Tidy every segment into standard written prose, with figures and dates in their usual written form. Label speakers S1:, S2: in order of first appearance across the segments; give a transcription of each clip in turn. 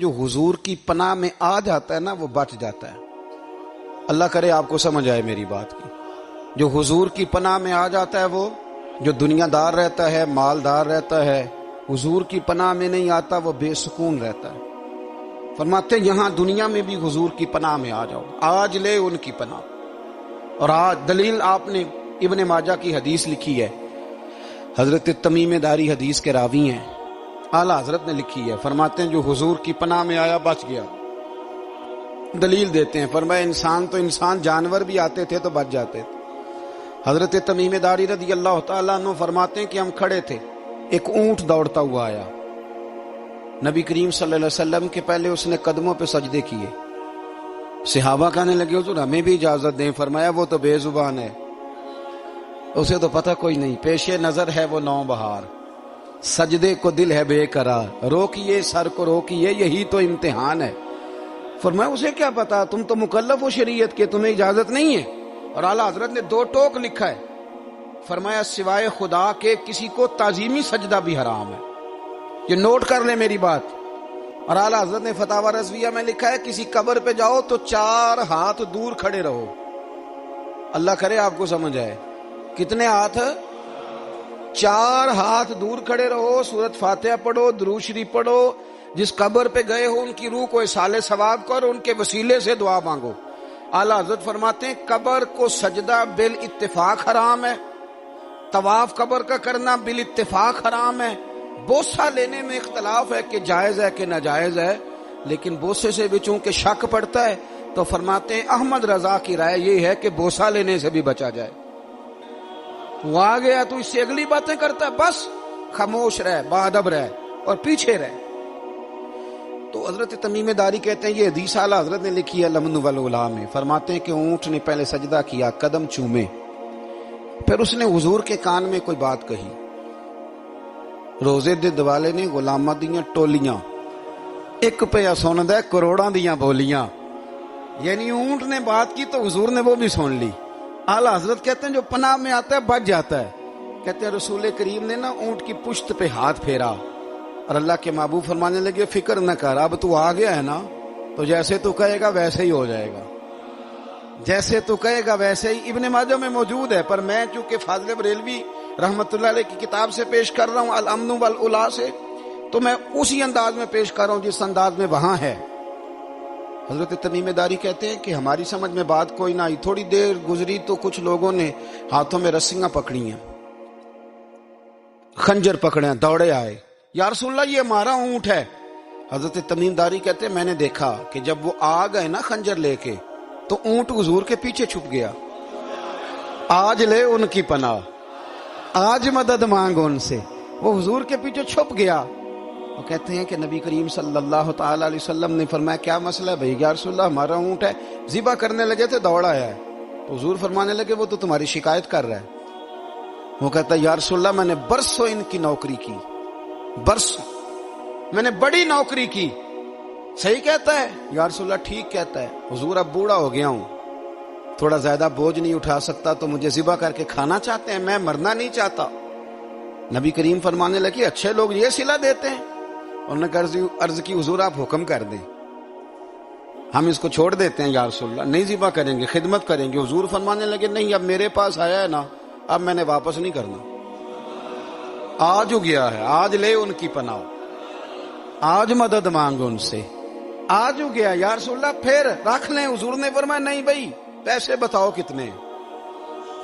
S1: جو حضور کی پناہ میں آ جاتا ہے نا وہ بچ جاتا ہے. اللہ کرے آپ کو سمجھ آئے میری بات کی. جو حضور کی پناہ میں آ جاتا ہے وہ جو دنیا دار رہتا ہے، مالدار رہتا ہے، حضور کی پناہ میں نہیں آتا وہ بے سکون رہتا ہے. فرماتے ہیں یہاں دنیا میں بھی حضور کی پناہ میں آ جاؤ، آج لے ان کی پناہ. اور آج دلیل آپ نے ابن ماجہ کی حدیث لکھی ہے، حضرت تمیم داری حدیث کے راوی ہیں، اعلیٰ حضرت نے لکھی ہے. فرماتے ہیں جو حضور کی پناہ میں آیا بچ گیا. دلیل دیتے ہیں، فرمایا انسان جانور بھی آتے تھے تو بچ جاتے تھے. حضرت تمیم داری رضی اللہ تعالیٰ عنہ فرماتے ہیں کہ ہم کھڑے تھے، ایک اونٹ دوڑتا ہوا آیا. نبی کریم صلی اللہ علیہ وسلم کے پہلے اس نے قدموں پہ سجدے کیے. صحابہ کہنے لگے حضور ہمیں بھی اجازت دیں. فرمایا وہ تو بے زبان ہے، اسے تو پتہ کوئی نہیں، پیش نظر ہے وہ نو بہار، سجدے کو دل ہے بے قرار، روکیے سر کو روکیے یہی تو امتحان ہے. فرمایا اسے کیا پتا، تم تو مکلف ہو شریعت کے، تمہیں اجازت نہیں ہے. اور اعلیٰ حضرت نے 2 ٹوک لکھا ہے، فرمایا سوائے خدا کے کسی کو تعظیمی سجدہ بھی حرام ہے. یہ نوٹ کر لیں میری بات. اور اعلیٰ حضرت نے فتاوی رضویہ میں لکھا ہے کسی قبر پہ جاؤ تو 4 ہاتھ دور کھڑے رہو. اللہ کرے آپ کو سمجھ آئے. کتنے ہاتھ؟ 4 ہاتھ دور کھڑے رہو، سورۃ فاتحہ پڑھو، درود شریف پڑھو، جس قبر پہ گئے ہو ان کی روح کو اصال ثواب کرو، ان کے وسیلے سے دعا مانگو. اعلیٰ حضرت فرماتے ہیں قبر کو سجدہ بالاتفاق حرام ہے، طواف قبر کا کرنا بالاتفاق حرام ہے. بوسہ لینے میں اختلاف ہے کہ جائز ہے کہ ناجائز ہے، لیکن بوسے سے بھی چونکہ شک پڑتا ہے تو فرماتے ہیں احمد رضا کی رائے یہ ہے کہ بوسہ لینے سے بھی بچا جائے. وہ آ گیا تو اس سے اگلی باتیں کرتا ہے، بس خاموش رہ، باادب رہ اور پیچھے رہ. تو حضرت تمیم داری کہتے ہیں یہ حدیث اعلیٰ حضرت نے لکھی ہے لمن والعلا میں. فرماتے ہیں کہ اونٹ نے پہلے سجدہ کیا، قدم چومے، پھر اس نے حضور کے کان میں کوئی بات کہی. روزے دے دوالے نے غلاماں دیاں ٹولیاں، ایک پہ سندا کروڑاں دیاں بولیاں. یعنی اونٹ نے بات کی تو حضور نے وہ بھی سن لی. اعلیٰ حضرت کہتے ہیں جو پناہ میں آتا ہے بچ جاتا ہے. کہتے ہیں رسول کریم نے نا اونٹ کی پشت پہ ہاتھ پھیرا اور اللہ کے محبوب فرمانے لگے فکر نہ کر، اب تو آ گیا ہے نا تو جیسے تو کہے گا ویسے ہی ہو جائے گا، جیسے تو کہے گا ویسے ہی. ابن ماجہ میں موجود ہے، پر میں چونکہ فاضل بریلوی رحمت اللہ علیہ کی کتاب سے پیش کر رہا ہوں الامن والعلا سے، تو میں اسی انداز میں پیش کر رہا ہوں جس انداز میں وہاں ہے. حضرت تمیم داری کہتے ہیں کہ ہماری سمجھ میں بات کوئی نہ آئی. تھوڑی دیر گزری تو کچھ لوگوں نے ہاتھوں میں رسیاں پکڑی ہیں، خنجر پکڑے ہیں، دوڑے آئے، یا رسول اللہ یہ ہمارا اونٹ ہے. حضرت تمیم داری کہتے ہیں میں نے دیکھا کہ جب وہ آ گئے نا خنجر لے کے تو اونٹ حضور کے پیچھے چھپ گیا. آج لے ان کی پناہ، آج مدد مانگ ان سے. وہ حضور کے پیچھے چھپ گیا. وہ کہتے ہیں کہ نبی کریم صلی اللہ تعالی علیہ وسلم نے فرمایا کیا مسئلہ ہے بھائی؟ یا رسول اللہ ہمارا اونٹ ہے. ذبح کرنے لگے تھے دوڑ آیا ہے. تو حضور فرمانے لگے وہ تو تمہاری شکایت کر رہا ہے. وہ کہتا ہے یا رسول اللہ میں نے برسوں ان کی نوکری کی، برسوں میں نے بڑی نوکری کی. صحیح کہتا ہے یا رسول اللہ؟ ٹھیک کہتا ہے. حضور اب بوڑھا ہو گیا ہوں، تھوڑا زیادہ بوجھ نہیں اٹھا سکتا، تو مجھے ذبح کر کے کھانا چاہتے ہیں، میں مرنا نہیں چاہتا. نبی کریم فرمانے لگے اچھے لوگ یہ صلہ دیتے ہیں. انہوں نے عرض کی حضور آپ حکم کر دیں، ہم اس کو چھوڑ دیتے ہیں یا رسول اللہ، نہیں ذبح کریں گے، خدمت کریں گے. حضور فرمانے لگے نہیں، اب میرے پاس آیا ہے نا، اب میں نے واپس نہیں کرنا. آج ہو گیا ہے، آج لے ان کی پناہ، آج مدد مانگ ان سے، آج ہو گیا یا رسول اللہ پھر رکھ لیں. حضور نے فرمایا نہیں بھائی پیسے بتاؤ کتنے؟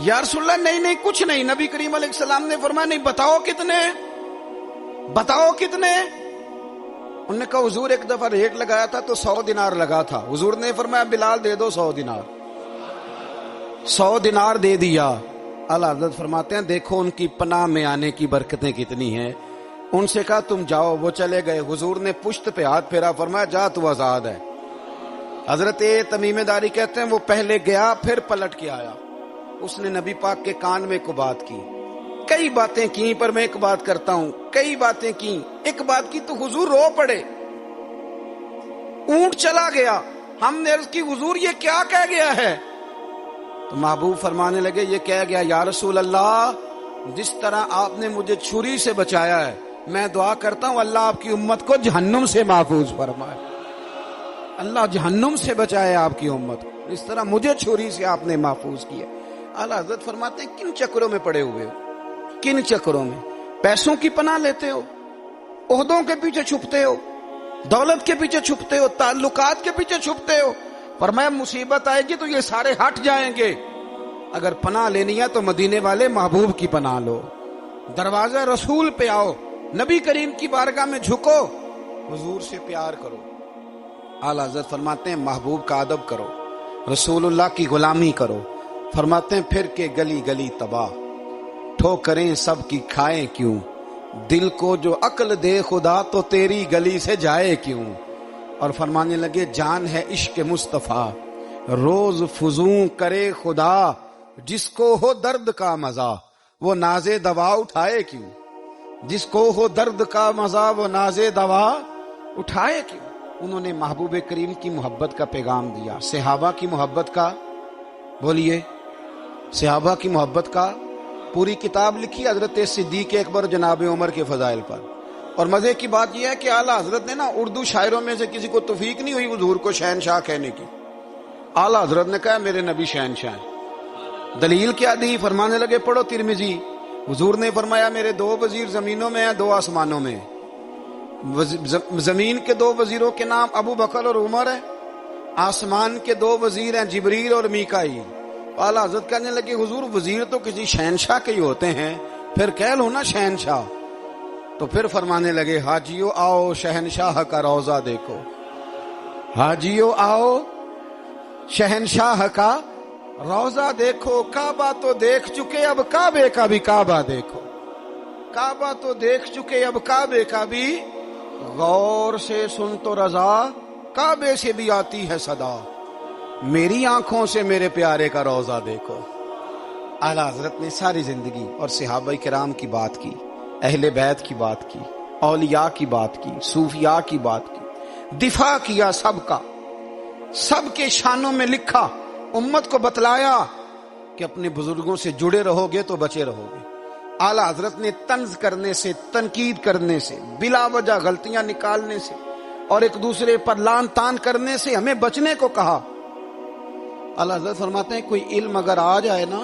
S1: یا رسول اللہ نہیں کچھ نہیں. نبی کریم علیہ السلام نے فرمایا نہیں بتاؤ کتنے، بتاؤ کتنے. انہوں نے کہا حضور ایک دفعہ ریٹ لگایا تھا تو 100 دینار لگا تھا. حضور نے فرمایا بلال دے دو 100 دینار. 100 دینار دے دیا. اعلیٰ حضرت فرماتے ہیں دیکھو ان کی پناہ میں آنے کی برکتیں کتنی ہیں. ان سے کہا تم جاؤ، وہ چلے گئے. حضور نے پشت پہ ہاتھ پھیرا، فرمایا جا تو آزاد ہے. حضرت تمیم داری کہتے ہیں وہ پہلے گیا پھر پلٹ کے آیا. اس نے نبی پاک کے کان میں کو بات کی، کئی باتیں کی، پر میں ایک بات کرتا ہوں، کئی باتیں کی. ایک بات کی تو حضور رو پڑے. اونٹ چلا گیا، ہم نے عرض کی حضور یہ کیا کہہ گیا ہے؟ تو محبوب فرمانے لگے یہ کہہ گیا یا رسول اللہ جس طرح آپ نے مجھے چھری سے بچایا ہے میں دعا کرتا ہوں اللہ آپ کی امت کو جہنم سے محفوظ فرمائے، اللہ جہنم سے بچائے آپ کی امت کو، اس طرح مجھے چھری سے آپ نے محفوظ کیا۔ اعلیٰ حضرت فرماتے ہیں کن چکروں میں پڑے ہوئے ہو، کن چکروں میں؟ پیسوں کی پناہ لیتے ہو، عہدوں کے پیچھے چھپتے ہو، دولت کے پیچھے چھپتے ہو، تعلقات کے پیچھے چھپتے ہو۔ فرمایا مصیبت آئے گی تو یہ سارے ہٹ جائیں گے۔ اگر پناہ لینی ہے تو مدینے والے محبوب کی پناہ لو، دروازہ رسول پہ آؤ، نبی کریم کی بارگاہ میں جھکو، حضور سے پیار کرو۔ اعلیٰ حضرت فرماتے ہیں محبوب کا ادب کرو، رسول اللہ کی غلامی کرو۔ فرماتے ہیں پھر کے گلی گلی تباہ، ٹھوکریں سب کی کھائیں کیوں، دل کو جو عقل دے خدا تو تیری گلی سے جائے کیوں۔ اور فرمانے لگے جان ہے عشق مصطفیٰ، روز فزوں کرے خدا، جس کو ہو درد کا مزہ وہ ناز دوا اٹھائے کیوں، جس کو ہو درد کا مزہ وہ ناز دوا اٹھائے کیوں۔ انہوں نے محبوب کریم کی محبت کا پیغام دیا، صحابہ کی محبت کا، بولیے صحابہ کی محبت کا پوری کتاب لکھی حضرت صدیق اکبر جناب عمر کے فضائل پر۔ اور مزے کی بات یہ ہے کہ اعلیٰ حضرت نے نا اردو شاعروں میں سے کسی کو توفیق نہیں ہوئی حضور کو شہنشاہ کہنے کی، اعلیٰ حضرت نے کہا میرے نبی شہنشاہ ہیں۔ دلیل کیا دی؟ فرمانے لگے پڑھو ترمذی، حضور نے فرمایا میرے 2 وزیر زمینوں میں ہیں 2 آسمانوں میں۔ زمین کے 2 وزیروں کے نام ابو بکر اور عمر ہے، آسمان کے 2 وزیر ہیں جبریل اور میکائیل۔ اعلیٰ حضرت کہنے لگے حضور وزیر تو کسی شہنشاہ کے ہی ہوتے ہیں، پھر کہہ لو نا شہنشاہ۔ تو پھر فرمانے لگے حاجیو آؤ شہنشاہ کا روضہ دیکھو، حاجیو آؤ شہنشاہ کا روضہ دیکھو، کعبہ تو دیکھ چکے اب کعبے کا بھی کعبہ دیکھو، کعبہ تو دیکھ چکے اب کعبے کا بھی، غور سے سن تو رضا کعبے سے بھی آتی ہے صدا، میری آنکھوں سے میرے پیارے کا روضہ دیکھو۔ اعلیٰ حضرت نے ساری زندگی اور صحابہ کرام کی بات کی، اہل بیت کی بات کی، اولیاء کی بات کی، صوفیاء کی بات کی، دفاع کیا سب کا، سب کے شانوں میں لکھا، امت کو بتلایا کہ اپنے بزرگوں سے جڑے رہو گے تو بچے رہو گے۔ اعلیٰ حضرت نے طنز کرنے سے، تنقید کرنے سے، بلا وجہ غلطیاں نکالنے سے اور ایک دوسرے پر لان تان کرنے سے ہمیں بچنے کو کہا۔ اعلیٰ حضرت فرماتے ہیں کوئی علم اگر آ جائے نا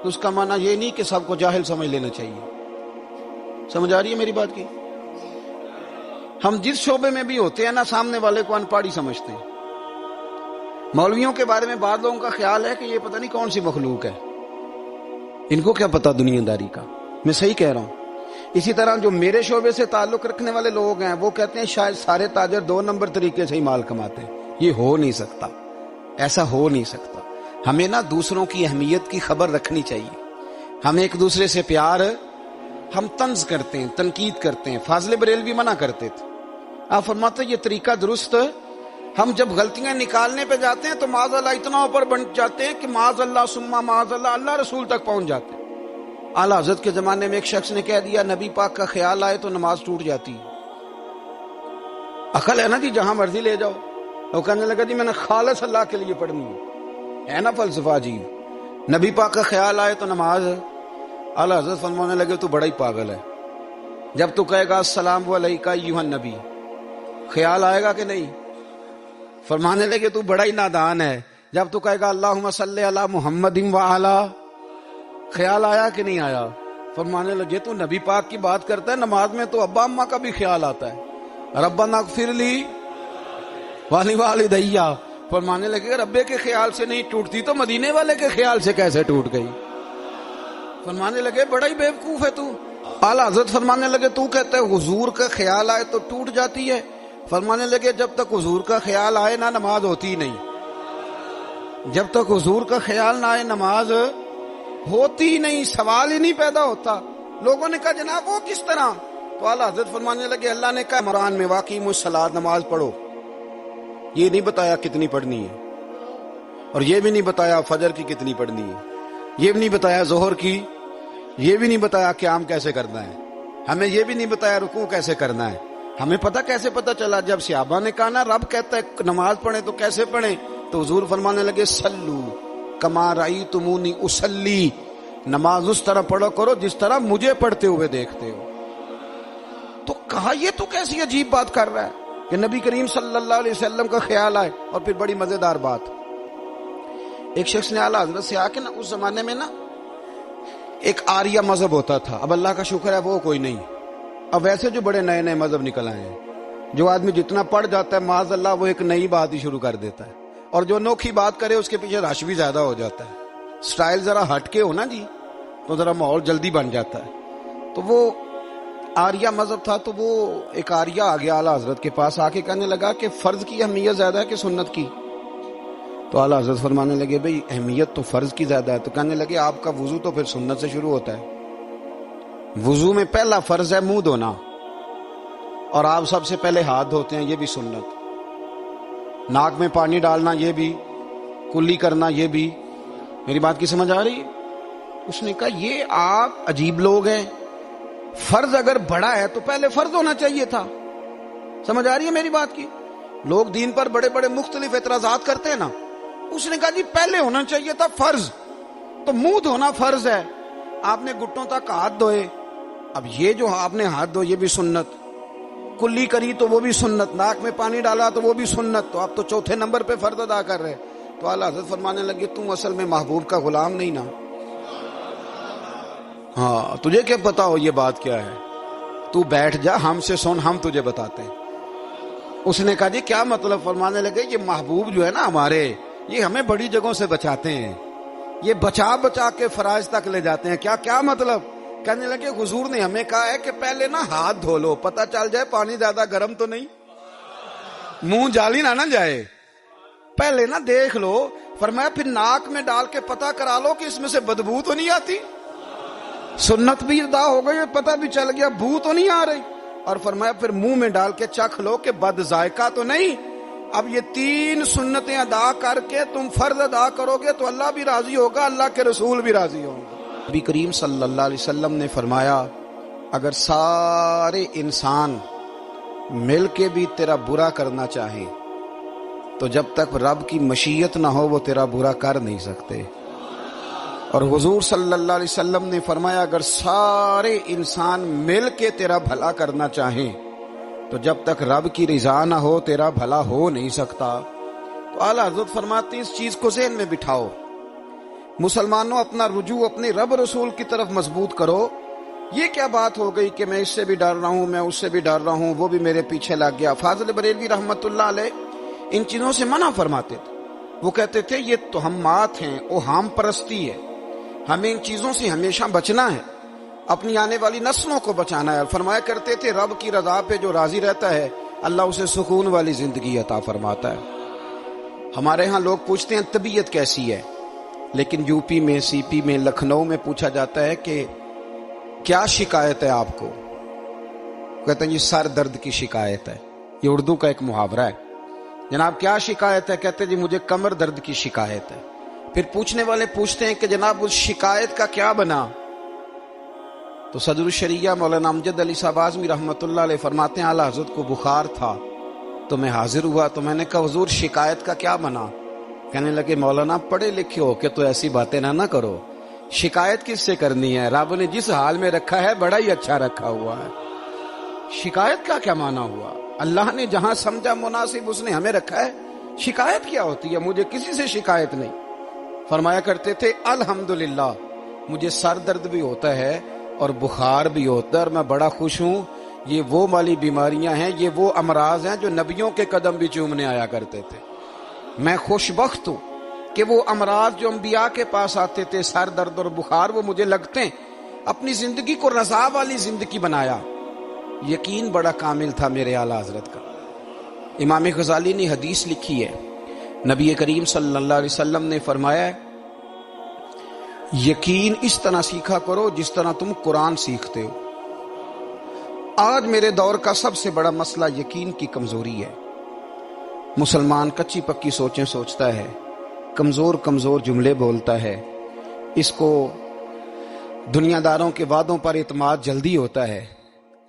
S1: تو اس کا معنی یہ نہیں کہ سب کو جاہل سمجھ لینا چاہیے۔ سمجھ آ رہی ہے میری بات کی؟ ہم جس شعبے میں بھی ہوتے ہیں نا سامنے والے کو ان پڑھ ہی سمجھتے ہیں۔ مولویوں کے بارے میں بعض لوگوں کا خیال ہے کہ یہ پتہ نہیں کون سی مخلوق ہے، ان کو کیا پتا دنیا داری کا۔ میں صحیح کہہ رہا ہوں۔ اسی طرح جو میرے شعبے سے تعلق رکھنے والے لوگ ہیں وہ کہتے ہیں شاید سارے تاجر 2 نمبر طریقے سے ہی مال کماتے ہیں۔ یہ ہو نہیں سکتا، ایسا ہو نہیں سکتا۔ ہمیں نا دوسروں کی اہمیت کی خبر رکھنی چاہیے، ہم ایک دوسرے سے پیار، ہم طنز کرتے ہیں، تنقید کرتے ہیں۔ فاضل بریلوی منع کرتے تھے، آپ فرماتے یہ طریقہ درست، ہم جب غلطیاں نکالنے پہ جاتے ہیں تو معاذ اللہ اتنا اوپر بن جاتے ہیں کہ معاذ اللہ ثم معاذ اللہ اللہ رسول تک پہنچ جاتے ہیں۔ اعلیٰ حضرت کے زمانے میں ایک شخص نے کہہ دیا نبی پاک کا خیال آئے تو نماز ٹوٹ جاتی ہے۔ عقل ہے نا جی، جہاں مرضی لے جاؤ۔ وہ کہنے لگا جی میں نے خالص اللہ کے لیے پڑھنی ہے نا فلسفہ عجیب، نبی پاک کا خیال آئے تو نماز۔ اعلیٰ حضرت فرمانے لگے تو بڑا ہی پاگل ہے، جب تو کہے گا السلام علیکہ ایھا النبی، خیال آئے گا کہ نہیں؟ فرمانے لگے تو بڑا ہی نادان ہے، جب تو کہے گا اللہم صلی علی محمد وعلی، خیال آیا کہ نہیں آیا؟ فرمانے لگے تو نبی پاک کی بات کرتا ہے، نماز میں تو ابا اماں کا بھی خیال آتا ہے، ربنا اغفر لی والی والدیہ۔ فرمانے لگے ربے کے خیال سے نہیں ٹوٹتی تو مدینے والے کے خیال سے کیسے ٹوٹ گئی؟ فرمانے لگے بڑا ہی بیوقوف ہے تو۔ اعلیٰ حضرت فرمانے لگے تو کہتا ہے حضور کا خیال آئے تو ٹوٹ جاتی ہے۔ فرمانے لگے جب تک حضور کا خیال آئے نہ نماز ہوتی نہیں، جب تک حضور کا خیال نہ آئے نماز ہوتی نہیں، سوال ہی نہیں پیدا ہوتا۔ لوگوں نے کہا جناب وہ کس طرح؟ تو اعلیٰ حضرت فرمانے لگے اللہ نے کہا قرآن میں واقعی الصلاۃ، نماز پڑھو، یہ نہیں بتایا کتنی پڑھنی ہے، اور یہ بھی نہیں بتایا فجر کی کتنی پڑھنی ہے، یہ بھی نہیں بتایا ظہر کی، یہ بھی نہیں بتایا قیام کیسے کرنا ہے، ہمیں یہ بھی نہیں بتایا رکوع کیسے کرنا ہے۔ ہمیں پتہ کیسے پتہ چلا؟ جب صحابہ نے کہا نا رب کہتا ہے نماز پڑھیں تو کیسے پڑھیں، تو حضور فرمانے لگے سلو کما رأیتمونی اصلی، نماز اس طرح پڑھو کرو جس طرح مجھے پڑھتے ہوئے دیکھتے ہو۔ تو کہا یہ تو کیسی عجیب بات کر رہا ہے کہ نبی کریم صلی اللہ علیہ وسلم کا خیال آئے. اور پھر بڑی مزیدار بات، ایک شخص نے اعلیٰ حضرت سے آ کے نا اس زمانے میں نا ایک آریہ مذہب ہوتا تھا، اب اللہ کا شکر ہے وہ کوئی نہیں. اب ویسے جو بڑے نئے نئے مذہب نکل آئے ہیں، جو آدمی جتنا پڑھ جاتا ہے معاذ اللہ وہ ایک نئی بات ہی شروع کر دیتا ہے، اور جو انوکھی بات کرے اس کے پیچھے رش بھی زیادہ ہو جاتا ہے. سٹائل ذرا ہٹ کے ہو نا جی تو ذرا ماحول جلدی بن جاتا ہے. تو وہ آریہ مذہب تھا، تو وہ ایک آریہ آ گیا اعلیٰ حضرت کے پاس، آ کے کہنے لگا کہ فرض کی اہمیت زیادہ ہے کہ سنت کی؟ تو اعلیٰ حضرت فرمانے لگے بھئی اہمیت تو فرض کی زیادہ ہے. تو کہنے لگے آپ کا وضو تو پھر سنت سے شروع ہوتا ہے. وضو میں پہلا فرض ہے منہ دھونا، اور آپ سب سے پہلے ہاتھ دھوتے ہیں، یہ بھی سنت. ناک میں پانی ڈالنا یہ بھی، کلی کرنا یہ بھی. میری بات کی سمجھ آ رہی ہے؟ اس نے کہا یہ آپ عجیب لوگ ہیں، فرض اگر بڑا ہے تو پہلے فرض ہونا چاہیے تھا. سمجھ آ رہی ہے میری بات کی؟ لوگ دین پر بڑے بڑے مختلف اعتراضات کرتے ہیں نا. اس نے کہا جی پہلے ہونا چاہیے تھا فرض. تو منہ دھونا فرض ہے، آپ نے گھٹنوں تک ہاتھ دھوئے، اب یہ جو آپ نے ہاتھ دھو یہ بھی سنت، کلی کری تو وہ بھی سنت، ناک میں پانی ڈالا تو وہ بھی سنت. تو آپ تو چوتھے نمبر پہ فرض ادا کر رہے. تو اعلیٰ حضرت فرمانے لگے تم اصل میں محبوب کا غلام نہیں نا. ہاں تجھے کیا پتا ہو یہ بات کیا ہے، تو بیٹھ جا ہم سے سن، ہم تجھے بتاتے ہیں. اس نے کہا جی کیا مطلب؟ فرمانے لگے یہ محبوب جو ہے نا ہمارے، یہ ہمیں بڑی جگہوں سے بچاتے ہیں، یہ بچا بچا کے فرائض تک لے جاتے ہیں. کیا مطلب؟ کہنے لگے حضور نے ہمیں کہا ہے کہ پہلے نا ہاتھ دھو لو، پتہ چل جائے پانی زیادہ گرم تو نہیں، منہ جالی نہ جائے، پہلے نا دیکھ لو. فرمایا پھر ناک میں ڈال کے پتہ کرا لو کہ اس میں سے بدبو تو نہیں آتی. سنت بھی ادا ہو گئی، پتہ بھی چل گیا بو تو نہیں آ رہی. اور فرمایا پھر منہ میں ڈال کے چکھ لو کہ بد ذائقہ تو نہیں. اب یہ 3 سنتیں ادا کر کے تم فرض ادا کرو گے تو اللہ بھی راضی ہوگا، اللہ کے رسول بھی راضی ہوں گے. نبی کریم صلی اللہ علیہ وسلم نے فرمایا اگر سارے انسان مل کے بھی تیرا برا کرنا چاہیں تو جب تک رب کی مشیت نہ ہو وہ تیرا برا کر نہیں سکتے. اور حضور صلی اللہ علیہ وسلم نے فرمایا اگر سارے انسان مل کے تیرا بھلا کرنا چاہیں تو جب تک رب کی رضا نہ ہو تیرا بھلا ہو نہیں سکتا. تو اعلیٰ حضرت فرماتے ہیں اس چیز کو ذہن میں بٹھاؤ، مسلمانوں اپنا رجوع اپنے رب رسول کی طرف مضبوط کرو. یہ کیا بات ہو گئی کہ میں اس سے بھی ڈر رہا ہوں، میں اس سے بھی ڈر رہا ہوں، وہ بھی میرے پیچھے لگ گیا. فاضل بریلوی رحمت اللہ علیہ ان چیزوں سے منع فرماتے تھے. وہ کہتے تھے یہ توہمات ہیں، اوہام پرستی ہے، ہمیں ان چیزوں سے ہمیشہ بچنا ہے، اپنی آنے والی نسلوں کو بچانا ہے. فرمایا کرتے تھے رب کی رضا پہ جو راضی رہتا ہے اللہ اسے سکون والی زندگی عطا فرماتا ہے. ہمارے ہاں لوگ پوچھتے ہیں طبیعت کیسی ہے، لیکن یو پی میں، سی پی میں، لکھنؤ میں پوچھا جاتا ہے کہ کیا شکایت ہے آپ کو؟ کہتے ہیں یہ سر درد کی شکایت ہے. یہ اردو کا ایک محاورہ ہے. جناب کیا شکایت ہے؟ کہتے ہیں جی مجھے کمر درد کی شکایت ہے. پھر پوچھنے والے پوچھتے ہیں کہ جناب اس شکایت کا کیا بنا؟ تو صدر الشریعہ مولانا امجد علی صاحب اعظمی رحمۃ اللہ علیہ فرماتے ہیں اعلیٰ حضرت کو بخار تھا تو میں حاضر ہوا تو میں نے کہا حضور شکایت کا کیا بنا؟ کہنے لگے مولانا پڑھے لکھے ہو کے تو ایسی باتیں نہ کرو، شکایت کس سے کرنی ہے؟ رب نے جس حال میں رکھا ہے بڑا ہی اچھا رکھا ہوا ہے. شکایت کا کیا معنی ہوا؟ اللہ نے جہاں سمجھا مناسب اس نے ہمیں رکھا ہے. شکایت کیا ہوتی ہے؟ مجھے کسی سے شکایت نہیں. فرمایا کرتے تھے الحمدللہ مجھے سر درد بھی ہوتا ہے اور بخار بھی ہوتا ہے اور میں بڑا خوش ہوں. یہ وہ والی بیماریاں ہیں، یہ وہ امراض ہیں جو نبیوں کے قدم بھی چومنے آیا کرتے تھے. میں خوش بخت ہوں کہ وہ امراض جو انبیاء کے پاس آتے تھے، سر درد اور بخار، وہ مجھے لگتے ہیں. اپنی زندگی کو رضا والی زندگی بنایا. یقین بڑا کامل تھا میرے اعلیٰ حضرت کا. امام غزالی نے حدیث لکھی ہے، نبی کریم صلی اللہ علیہ وسلم نے فرمایا ہے یقین اس طرح سیکھا کرو جس طرح تم قرآن سیکھتے ہو. آج میرے دور کا سب سے بڑا مسئلہ یقین کی کمزوری ہے. مسلمان کچی پکی سوچیں سوچتا ہے، کمزور کمزور جملے بولتا ہے، اس کو دنیا داروں کے وعدوں پر اعتماد جلدی ہوتا ہے،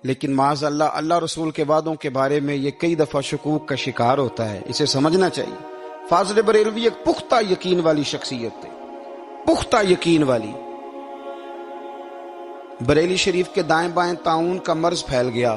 S1: لیکن معاذ اللہ اللہ رسول کے وعدوں کے بارے میں یہ کئی دفعہ شکوک کا شکار ہوتا ہے. اسے سمجھنا چاہیے. فاضل بریلوی ایک پختہ یقین والی شخصیت تھے، پختہ یقین والی. بریلی شریف کے دائیں بائیں طاعون کا مرض پھیل گیا.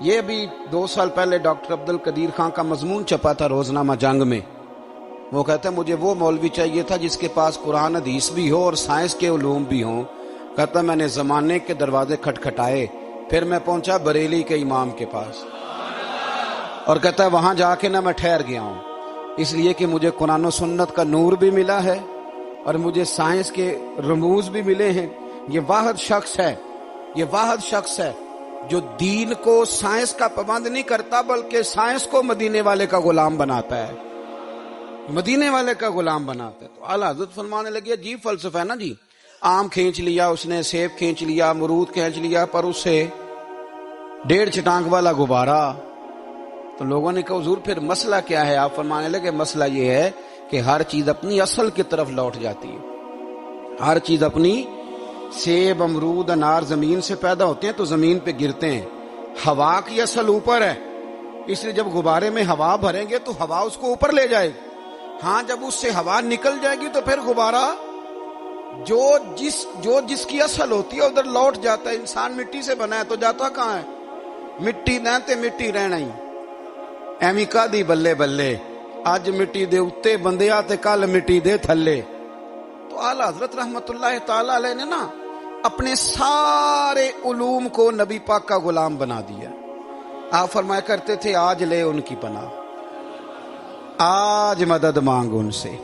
S1: یہ ابھی 2 سال پہلے ڈاکٹر عبد القدیر خان کا مضمون چھپا تھا روزنامہ جنگ میں. وہ کہتا ہے مجھے وہ مولوی چاہیے تھا جس کے پاس قرآن حدیث بھی ہو اور سائنس کے علوم بھی ہوں. کہتا میں نے زمانے کے دروازے کھٹکھٹائے، پھر میں پہنچا بریلی کے امام کے پاس، اور کہتا ہے وہاں جا کے میں ٹھہر گیا ہوں، اس لیے کہ مجھے قرآن و سنت کا نور بھی ملا ہے اور مجھے سائنس کے رموز بھی ملے ہیں. یہ واحد شخص ہے جو دین کو سائنس کا پابند نہیں کرتا بلکہ سائنس کو مدینے والے کا غلام بناتا ہے، مدینے والے کا غلام بناتا ہے. تو اعلیٰ حضرت فرمانے لگے عجیب فلسفہ ہے نا جی. آم کھینچ لیا اس نے، سیب کھینچ لیا، امرود کھینچ لیا، پر اس سے 1.5 چٹانک والا غبارہ. تو لوگوں نے کہا حضور پھر مسئلہ کیا ہے؟ آپ فرمانے لگے مسئلہ یہ ہے کہ ہر چیز اپنی اصل کی طرف لوٹ جاتی ہے. ہر چیز اپنی، سیب، امرود، انار زمین سے پیدا ہوتے ہیں تو زمین پہ گرتے ہیں. ہوا کی اصل اوپر ہے، اس لیے جب غبارے میں ہوا بھریں گے تو ہوا اس کو اوپر لے جائے گی. ہاں جب اس سے ہوا نکل جائے گی تو پھر غبارہ جو جس کی اصل ہوتی ہے ادھر لوٹ جاتا ہے. انسان مٹی سے بنا ہے تو جاتا کہاں ہے؟ مٹی نہ تے مٹی رہنا ہی. ایویں کا دی بلے بلے، اج مٹی دے اتے بندیا تے کل مٹی دے تھلے. تو اعلیٰ حضرت رحمت اللہ تعالی علیہ نے نا اپنے سارے علوم کو نبی پاک کا غلام بنا دیا. آپ فرمایا کرتے تھے آج لے ان کی پناہ، آج مدد مانگ ان سے.